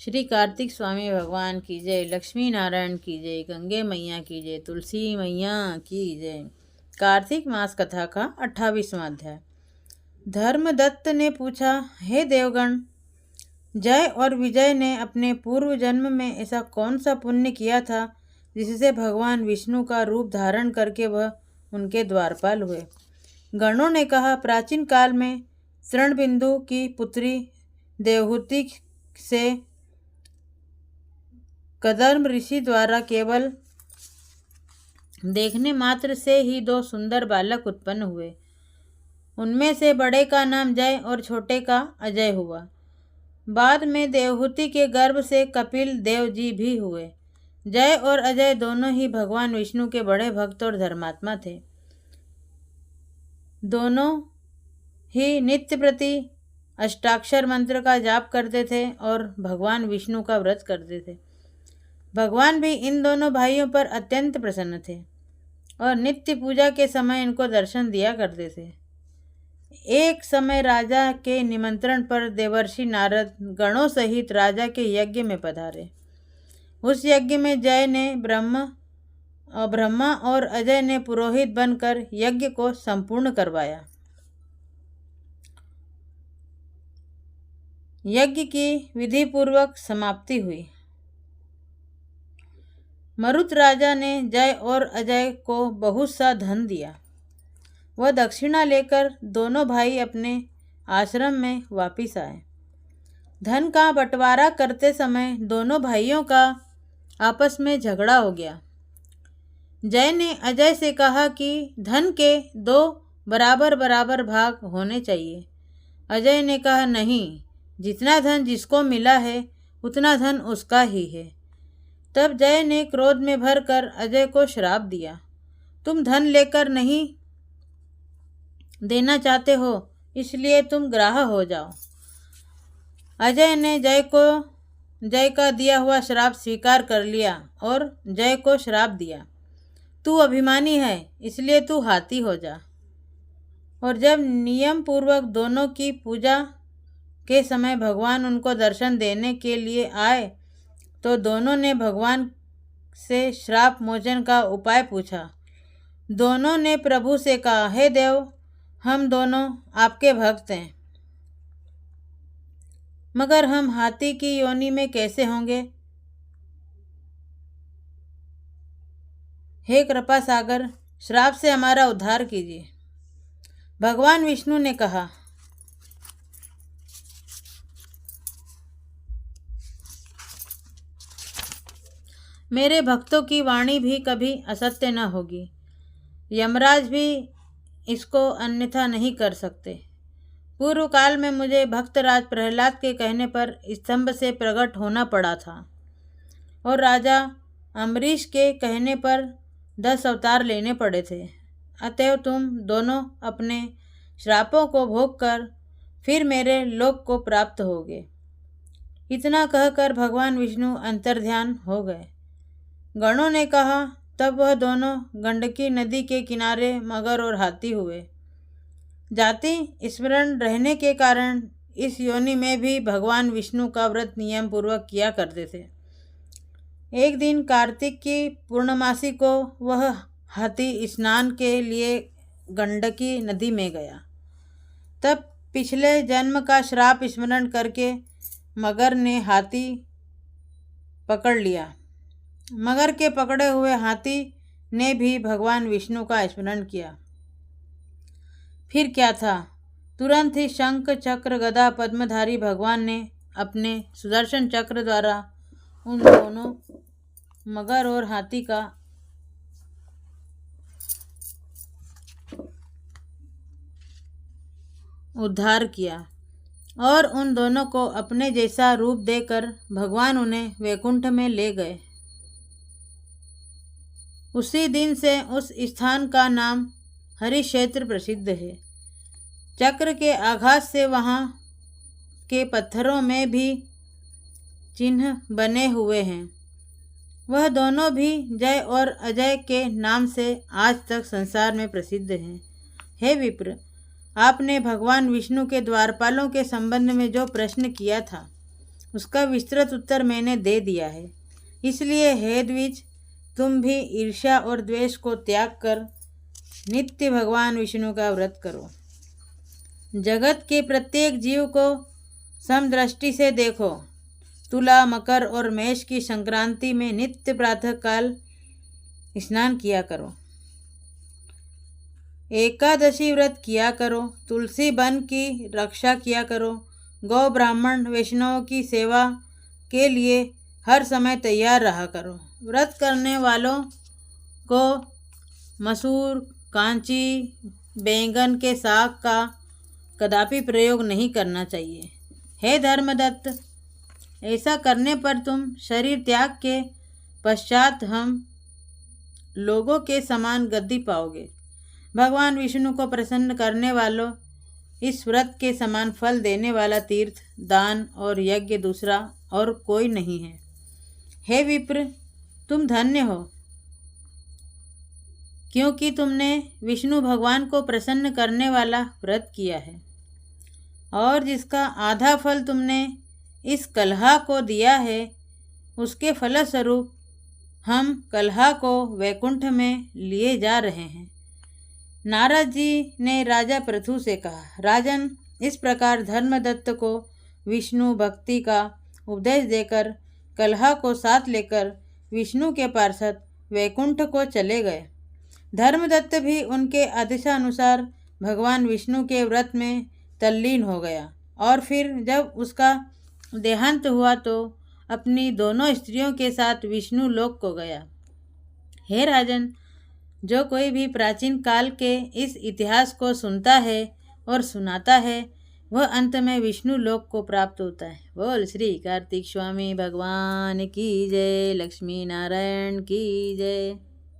श्री कार्तिक स्वामी भगवान की जय, लक्ष्मी नारायण की जय, गंगे मैया की जय, तुलसी मैया की जय। कार्तिक मास कथा का 28वां अध्याय। धर्मदत्त ने पूछा, हे देवगण, जय और विजय ने अपने पूर्व जन्म में ऐसा कौन सा पुण्य किया था जिससे भगवान विष्णु का रूप धारण करके वह उनके द्वारपाल हुए। गणों ने कहा, प्राचीन काल में तृणबिंदु की पुत्री देवहूति से कदर्म ऋषि द्वारा केवल देखने मात्र से ही 2 सुंदर बालक उत्पन्न हुए। उनमें से बड़े का नाम जय और छोटे का अजय हुआ। बाद में देवहूति के गर्भ से कपिल देव जी भी हुए। जय और अजय दोनों ही भगवान विष्णु के बड़े भक्त और धर्मात्मा थे। दोनों ही नित्य प्रति अष्टाक्षर मंत्र का जाप करते थे और भगवान विष्णु का व्रत करते थे। भगवान भी इन दोनों भाइयों पर अत्यंत प्रसन्न थे और नित्य पूजा के समय इनको दर्शन दिया करते थे। एक समय राजा के निमंत्रण पर देवर्षि नारद गणों सहित राजा के यज्ञ में पधारे। उस यज्ञ में जय ने ब्रह्मा और अजय ने पुरोहित बनकर यज्ञ को संपूर्ण करवाया। यज्ञ की विधि पूर्वक समाप्ति हुई। मरुत राजा ने जय और अजय को बहुत सा धन दिया। वह दक्षिणा लेकर दोनों भाई अपने आश्रम में वापिस आए। धन का बंटवारा करते समय दोनों भाइयों का आपस में झगड़ा हो गया। जय ने अजय से कहा कि धन के 2 बराबर बराबर भाग होने चाहिए। अजय ने कहा, नहीं, जितना धन जिसको मिला है उतना धन उसका ही है। तब जय ने क्रोध में भरकर अजय को श्राप दिया, तुम धन लेकर नहीं देना चाहते हो, इसलिए तुम ग्राह हो जाओ। अजय ने जय का दिया हुआ श्राप स्वीकार कर लिया और जय को श्राप दिया, तू अभिमानी है, इसलिए तू हाथी हो जा। और जब नियम पूर्वक दोनों की पूजा के समय भगवान उनको दर्शन देने के लिए आए तो दोनों ने भगवान से श्राप मोचन का उपाय पूछा। दोनों ने प्रभु से कहा, हे देव, हम दोनों आपके भक्त हैं, मगर हम हाथी की योनि में कैसे होंगे? हे कृपा सागर, श्राप से हमारा उद्धार कीजिए। भगवान विष्णु ने कहा, मेरे भक्तों की वाणी भी कभी असत्य न होगी। यमराज भी इसको अन्यथा नहीं कर सकते। पूर्व काल में मुझे भक्तराज प्रहलाद के कहने पर स्तंभ से प्रकट होना पड़ा था और राजा अम्बरीश के कहने पर 10 अवतार लेने पड़े थे। अतएव तुम दोनों अपने श्रापों को भोग कर फिर मेरे लोक को प्राप्त होगे। इतना कहकर भगवान विष्णु अंतर्ध्यान हो गए। गणों ने कहा, तब वह दोनों गंडकी नदी के किनारे मगर और हाथी हुए। जाति स्मरण रहने के कारण इस योनि में भी भगवान विष्णु का व्रत नियम पूर्वक किया करते थे। एक दिन कार्तिक की पूर्णमासी को वह हाथी स्नान के लिए गंडकी नदी में गया। तब पिछले जन्म का श्राप स्मरण करके मगर ने हाथी पकड़ लिया। मगर के पकड़े हुए हाथी ने भी भगवान विष्णु का स्मरण किया। फिर क्या था, तुरंत ही शंख चक्र गदा पद्मधारी भगवान ने अपने सुदर्शन चक्र द्वारा उन दोनों मगर और हाथी का उद्धार किया और उन दोनों को अपने जैसा रूप देकर भगवान उन्हें वैकुंठ में ले गए। उसी दिन से उस स्थान का नाम हरिक्षेत्र प्रसिद्ध है। चक्र के आघात से वहाँ के पत्थरों में भी चिन्ह बने हुए हैं। वह दोनों भी जय और अजय के नाम से आज तक संसार में प्रसिद्ध हैं। हे विप्र, आपने भगवान विष्णु के द्वारपालों के संबंध में जो प्रश्न किया था उसका विस्तृत उत्तर मैंने दे दिया है। इसलिए हे द्विज, तुम भी ईर्ष्या और द्वेष को त्याग कर नित्य भगवान विष्णु का व्रत करो। जगत के प्रत्येक जीव को समदृष्टि से देखो। तुला, मकर और मेष की संक्रांति में नित्य प्रातःकाल स्नान किया करो। एकादशी व्रत किया करो। तुलसी वन की रक्षा किया करो। गौ, ब्राह्मण, वैष्णवों की सेवा के लिए हर समय तैयार रहा करो। व्रत करने वालों को मसूर, कांची, बैंगन के साग का कदापि प्रयोग नहीं करना चाहिए। हे धर्मदत्त, ऐसा करने पर तुम शरीर त्याग के पश्चात हम लोगों के समान गद्दी पाओगे। भगवान विष्णु को प्रसन्न करने वालों इस व्रत के समान फल देने वाला तीर्थ, दान और यज्ञ दूसरा और कोई नहीं है। हे विप्र, तुम धन्य हो, क्योंकि तुमने विष्णु भगवान को प्रसन्न करने वाला व्रत किया है, और जिसका आधा फल तुमने इस कलहा को दिया है, उसके फलस्वरूप हम कलहा को वैकुंठ में लिए जा रहे हैं। नारद जी ने राजा पृथु से कहा, राजन, इस प्रकार धर्मदत्त को विष्णु भक्ति का उपदेश देकर कलहा को साथ लेकर विष्णु के पार्षद वैकुंठ को चले गए। धर्मदत्त भी उनके आदेशानुसार भगवान विष्णु के व्रत में तल्लीन हो गया, और फिर जब उसका देहांत हुआ तो अपनी दोनों स्त्रियों के साथ विष्णु लोक को गया। हे राजन, जो कोई भी प्राचीन काल के इस इतिहास को सुनता है और सुनाता है, वह अंत में विष्णु लोक को प्राप्त होता है। बोल श्री कार्तिक स्वामी भगवान की जय, लक्ष्मी नारायण की जय।